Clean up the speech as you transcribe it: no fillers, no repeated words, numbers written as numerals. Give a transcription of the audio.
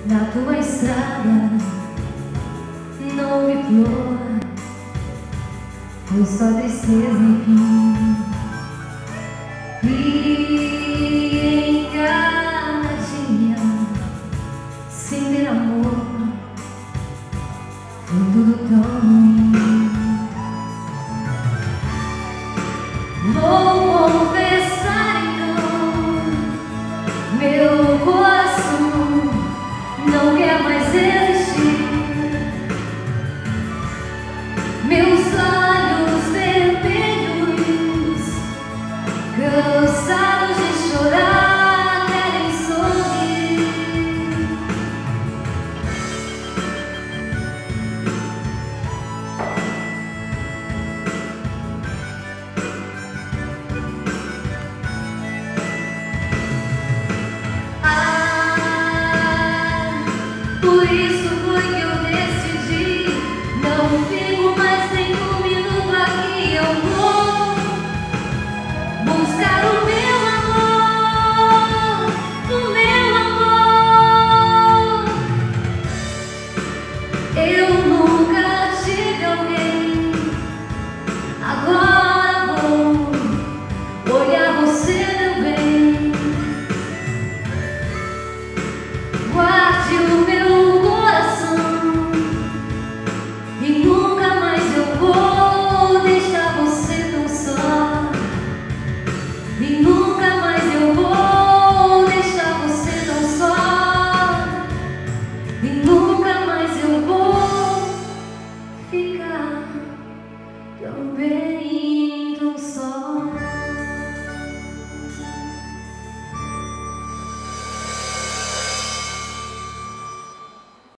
Na tua estrada não houve flor, foi só tristeza enfim. E em cada dia sem ter amor foi tudo tão ruim. Vou confessar então, meu coração não quer mais existir. Meus olhos vermelhos, cansados de chorar, querem sorrir. Por isso foi que eu decidi não